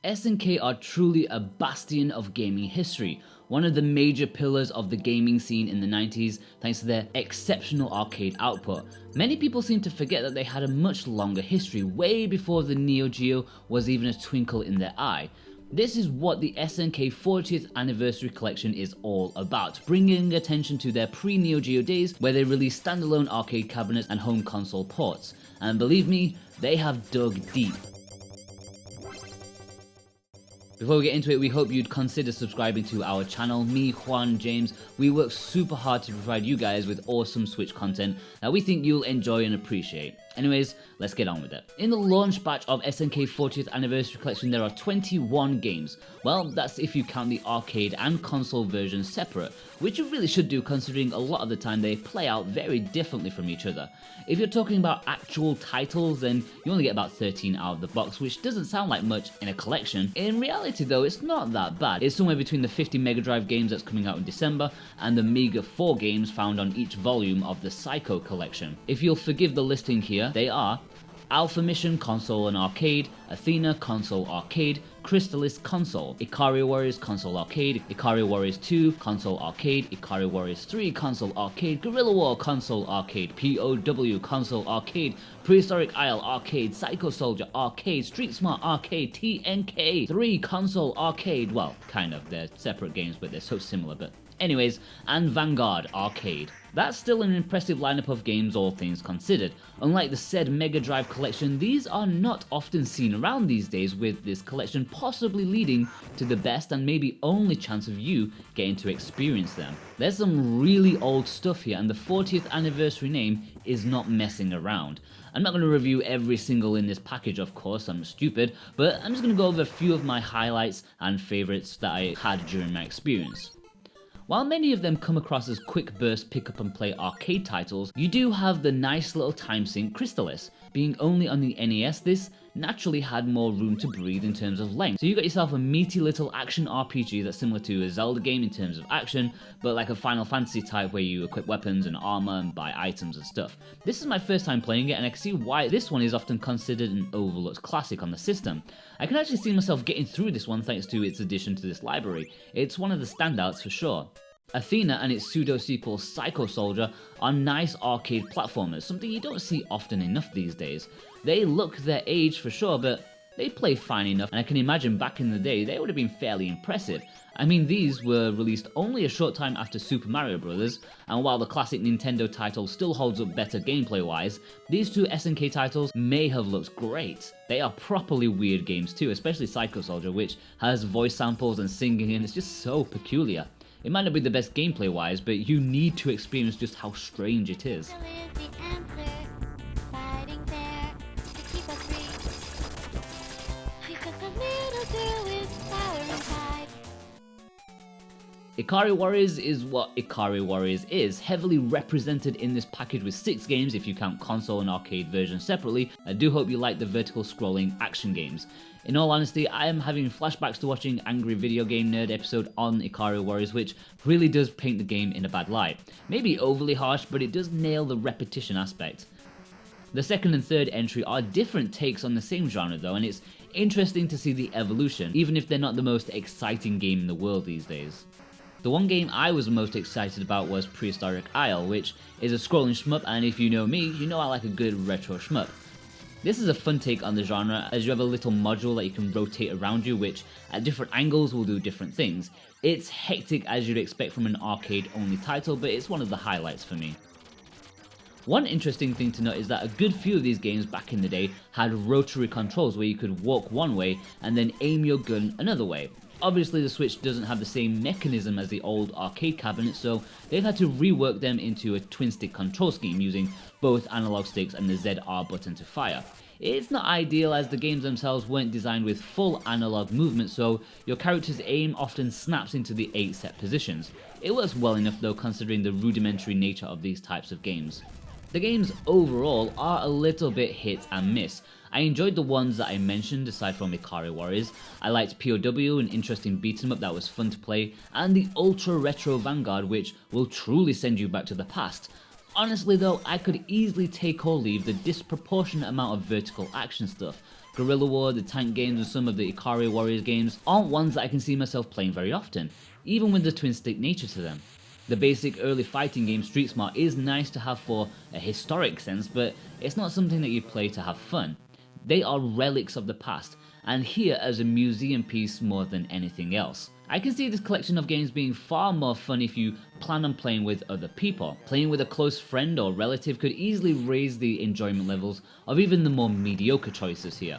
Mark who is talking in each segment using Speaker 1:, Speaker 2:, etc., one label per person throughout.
Speaker 1: SNK are truly a bastion of gaming history, one of the major pillars of the gaming scene in the 90s thanks to their exceptional arcade output. Many people seem to forget that they had a much longer history, way before the Neo Geo was even a twinkle in their eye. This is what the SNK 40th Anniversary Collection is all about, bringing attention to their pre-Neo Geo days where they released standalone arcade cabinets and home console ports. And believe me, they have dug deep. Before we get into it, we hope you'd consider subscribing to our channel. Me, Juan, James, we work super hard to provide you guys with awesome Switch content that we think you'll enjoy and appreciate. Anyways, let's get on with it. In the launch batch of SNK 40th Anniversary Collection, there are 21 games. Well, that's if you count the arcade and console versions separate, which you really should do considering a lot of the time they play out very differently from each other. If you're talking about actual titles, then you only get about 13 out of the box, which doesn't sound like much in a collection. In reality though, it's not that bad. It's somewhere between the 50 Mega Drive games that's coming out in December and the meager 4 games found on each volume of the Psycho collection. If you'll forgive the listing here, they are Alpha Mission Console and Arcade, Athena Console Arcade, Crystalis Console, Ikari Warriors Console Arcade, Ikari Warriors 2 Console Arcade, Ikari Warriors 3 Console Arcade, Guerrilla War Console Arcade, POW Console Arcade, Prehistoric Isle Arcade, Psycho Soldier Arcade, Street Smart Arcade, TNK 3 Console Arcade, well, kind of, they're separate games but they're so similar, but anyways, and Vanguard Arcade. That's still an impressive lineup of games all things considered. Unlike the said Mega Drive collection, these are not often seen around these days, with this collection possibly leading to the best and maybe only chance of you getting to experience them. There's some really old stuff here, and the 40th anniversary name is not messing around. I'm not going to review every single in this package, of course, I'm stupid, but I'm just going to go over a few of my highlights and favourites that I had during my experience. While many of them come across as quick burst pick up and play arcade titles, you do have the nice little time sink Crystalis. Being only on the NES, this naturally had more room to breathe in terms of length. So you got yourself a meaty little action RPG that's similar to a Zelda game in terms of action, but like a Final Fantasy type where you equip weapons and armor and buy items and stuff. This is my first time playing it, and I can see why this one is often considered an overlooked classic on the system. I can actually see myself getting through this one thanks to its addition to this library. It's one of the standouts for sure. Athena and its pseudo-sequel Psycho Soldier are nice arcade platformers, something you don't see often enough these days. They look their age for sure, but they play fine enough, and I can imagine back in the day they would have been fairly impressive. I mean, these were released only a short time after Super Mario Bros., and while the classic Nintendo title still holds up better gameplay wise, these two SNK titles may have looked great. They are properly weird games too, especially Psycho Soldier, which has voice samples and singing, and it's just so peculiar. It might not be the best gameplay wise, but you need to experience just how strange it is. Ikari Warriors is what Ikari Warriors is, heavily represented in this package with 6 games if you count console and arcade versions separately. I do hope you like the vertical scrolling action games. In all honesty, I am having flashbacks to watching Angry Video Game Nerd episode on Ikari Warriors, which really does paint the game in a bad light. Maybe overly harsh, but it does nail the repetition aspect. The second and third entry are different takes on the same genre though, and it's interesting to see the evolution, even if they're not the most exciting game in the world these days. The one game I was most excited about was Prehistoric Isle, which is a scrolling shmup, and if you know me, you know I like a good retro shmup. This is a fun take on the genre, as you have a little module that you can rotate around you, which at different angles will do different things. It's hectic as you'd expect from an arcade-only title, but it's one of the highlights for me. One interesting thing to note is that a good few of these games back in the day had rotary controls where you could walk one way and then aim your gun another way. Obviously the Switch doesn't have the same mechanism as the old arcade cabinet, so they've had to rework them into a twin-stick control scheme using both analog sticks and the ZR button to fire. It's not ideal as the games themselves weren't designed with full analog movement, so your character's aim often snaps into the 8 set positions. It works well enough though considering the rudimentary nature of these types of games. The games overall are a little bit hit and miss. I enjoyed the ones that I mentioned aside from Ikari Warriors. I liked POW, an interesting beat 'em up that was fun to play, and the ultra retro Vanguard, which will truly send you back to the past. Honestly though, I could easily take or leave the disproportionate amount of vertical action stuff. Guerrilla War, the tank games, and some of the Ikari Warriors games aren't ones that I can see myself playing very often, even with the twin stick nature to them. The basic early fighting game Street Smart is nice to have for a historic sense, but it's not something that you play to have fun. They are relics of the past, and here as a museum piece more than anything else. I can see this collection of games being far more fun if you plan on playing with other people. Playing with a close friend or relative could easily raise the enjoyment levels of even the more mediocre choices here.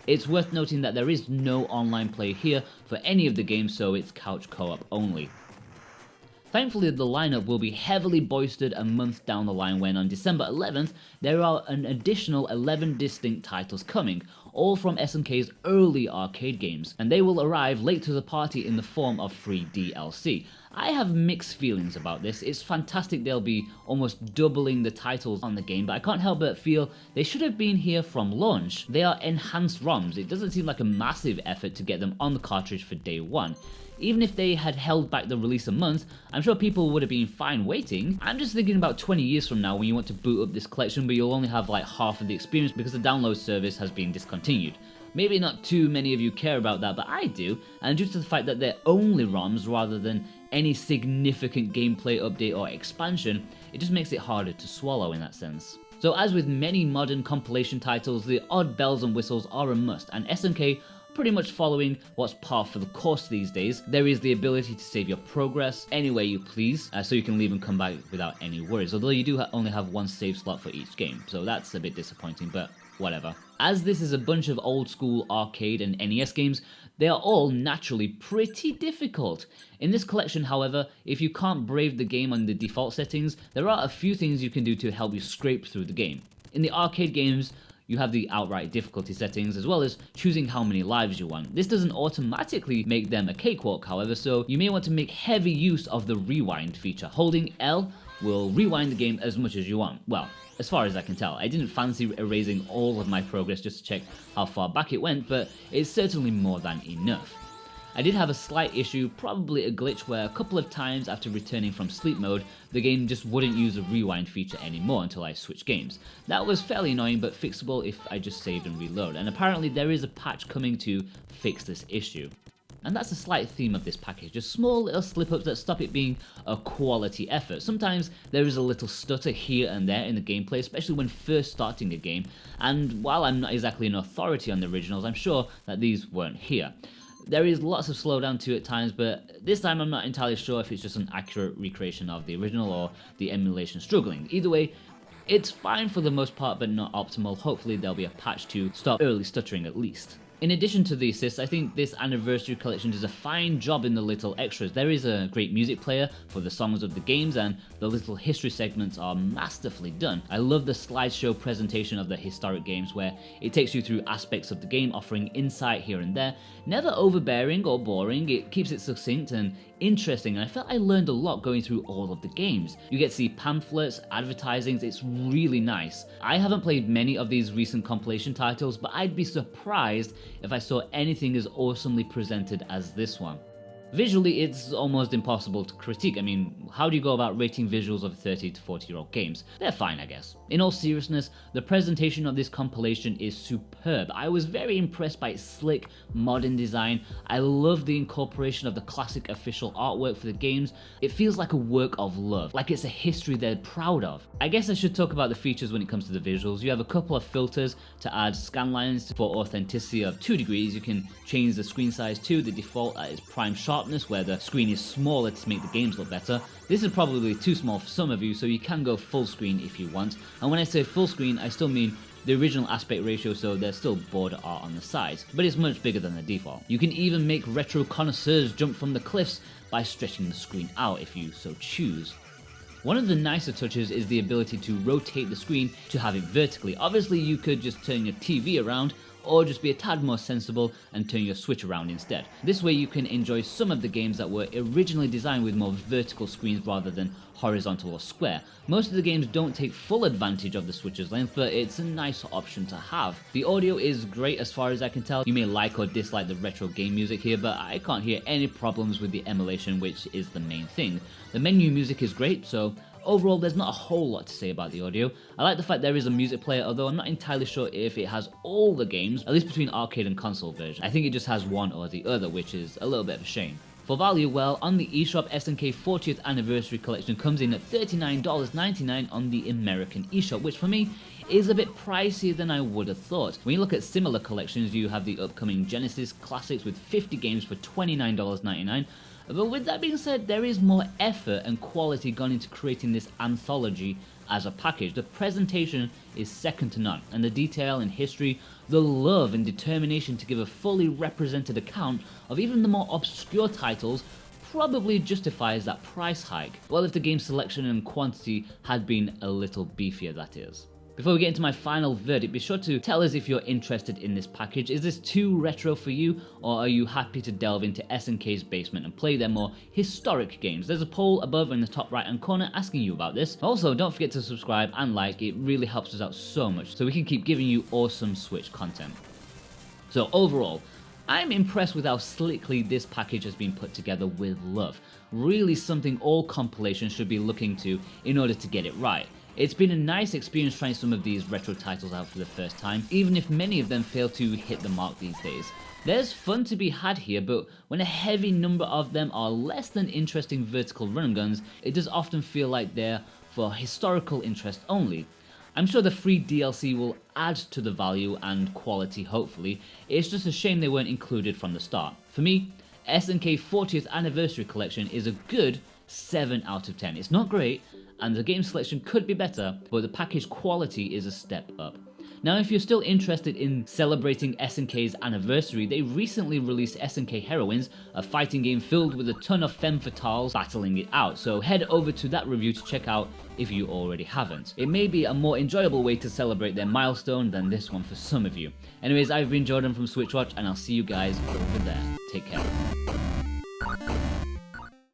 Speaker 1: It's worth noting that there is no online play here for any of the games, so it's couch co-op only. Thankfully, the lineup will be heavily bolstered a month down the line when on December 11th, there are an additional 11 distinct titles coming, all from SNK's early arcade games, and they will arrive late to the party in the form of free DLC. I have mixed feelings about this. It's fantastic they'll be almost doubling the titles on the game, but I can't help but feel they should have been here from launch. They are enhanced ROMs. It doesn't seem like a massive effort to get them on the cartridge for day one. Even if they had held back the release a month, I'm sure people would have been fine waiting. I'm just thinking about 20 years from now when you want to boot up this collection, but you'll only have like half of the experience because the download service has been discontinued. Maybe not too many of you care about that, but I do, and due to the fact that they're only ROMs rather than any significant gameplay update or expansion, it just makes it harder to swallow in that sense. So as with many modern compilation titles, the odd bells and whistles are a must, and SNK pretty much following what's par for the course these days. There is the ability to save your progress any way you please, so you can leave and come back without any worries, although you do only have one save slot for each game, so that's a bit disappointing, but whatever. As this is a bunch of old school arcade and NES games, they are all naturally pretty difficult. In this collection, however, if you can't brave the game on the default settings, there are a few things you can do to help you scrape through the game. In the arcade games, you have the outright difficulty settings as well as choosing how many lives you want. This doesn't automatically make them a cakewalk, however, so you may want to make heavy use of the rewind feature. Holding L will rewind the game as much as you want. Well, as far as I can tell. I didn't fancy erasing all of my progress just to check how far back it went, but it's certainly more than enough. I did have a slight issue, probably a glitch, where a couple of times after returning from sleep mode, the game just wouldn't use the rewind feature anymore until I switched games. That was fairly annoying but fixable if I just saved and reload, and apparently there is a patch coming to fix this issue. And that's a slight theme of this package, just small little slip-ups that stop it being a quality effort. Sometimes there is a little stutter here and there in the gameplay, especially when first starting a game, and while I'm not exactly an authority on the originals, I'm sure that these weren't here. There is lots of slowdown to it at times, but this time I'm not entirely sure if it's just an accurate recreation of the original or the emulation struggling. Either way, it's fine for the most part, but not optimal. Hopefully there'll be a patch to stop early stuttering at least. In addition to the assists, I think this anniversary collection does a fine job in the little extras. There is a great music player for the songs of the games, and the little history segments are masterfully done. I love the slideshow presentation of the historic games where it takes you through aspects of the game, offering insight here and there. Never overbearing or boring, it keeps it succinct and interesting, and I felt I learned a lot going through all of the games. You get to see pamphlets, advertisings, it's really nice. I haven't played many of these recent compilation titles, but I'd be surprised if I saw anything as awesomely presented as this one. Visually, it's almost impossible to critique. I mean, how do you go about rating visuals of 30 to 40-year-old games? They're fine, I guess. In all seriousness, the presentation of this compilation is superb. I was very impressed by its slick, modern design. I love the incorporation of the classic official artwork for the games. It feels like a work of love, like it's a history they're proud of. I guess I should talk about the features when it comes to the visuals. You have a couple of filters to add scan lines for authenticity of 2 degrees. You can change the screen size to the default at its prime sharpness, where the screen is smaller to make the games look better. This is probably too small for some of you, so you can go full screen if you want. And when I say full screen, I still mean the original aspect ratio, so there's still border art on the sides, but it's much bigger than the default. You can even make retro connoisseurs jump from the cliffs by stretching the screen out if you so choose. One of the nicer touches is the ability to rotate the screen to have it vertically. Obviously you could just turn your TV around, or just be a tad more sensible and turn your Switch around instead. This way you can enjoy some of the games that were originally designed with more vertical screens rather than horizontal or square. Most of the games don't take full advantage of the Switch's length, but it's a nice option to have. The audio is great as far as I can tell. You may like or dislike the retro game music here, but I can't hear any problems with the emulation, which is the main thing. The menu music is great, so overall, there's not a whole lot to say about the audio. I like the fact there is a music player, although I'm not entirely sure if it has all the games, at least between arcade and console version. I think it just has one or the other, which is a little bit of a shame. For value, well, on the eShop, SNK 40th Anniversary Collection comes in at $39.99 on the American eShop, which for me is a bit pricier than I would have thought. When you look at similar collections, you have the upcoming Genesis Classics with 50 games for $29.99. But with that being said, there is more effort and quality gone into creating this anthology as a package. The presentation is second to none, and the detail and history, the love and determination to give a fully represented account of even the more obscure titles probably justifies that price hike. Well, if the game selection and quantity had been a little beefier, that is. Before we get into my final verdict, be sure to tell us if you're interested in this package. Is this too retro for you, or are you happy to delve into SNK's basement and play their more historic games? There's a poll above in the top right hand corner asking you about this. Also, don't forget to subscribe and like, it really helps us out so much so we can keep giving you awesome Switch content. So overall, I'm impressed with how slickly this package has been put together with love. Really something all compilations should be looking to in order to get it right. It's been a nice experience trying some of these retro titles out for the first time, even if many of them fail to hit the mark these days. There's fun to be had here, but when a heavy number of them are less than interesting vertical run guns, it does often feel like they're for historical interest only. I'm sure the free DLC will add to the value and quality hopefully, it's just a shame they weren't included from the start. For me, SNK 40th Anniversary Collection is a good 7 out of 10. It's not great, and the game selection could be better, but the package quality is a step up. Now, if you're still interested in celebrating SNK's anniversary, they recently released SNK Heroines, a fighting game filled with a ton of femme fatales battling it out, so head over to that review to check out if you already haven't. It may be a more enjoyable way to celebrate their milestone than this one for some of you. Anyways, I've been Jordan from Switch Watch, and I'll see you guys over there. Take care.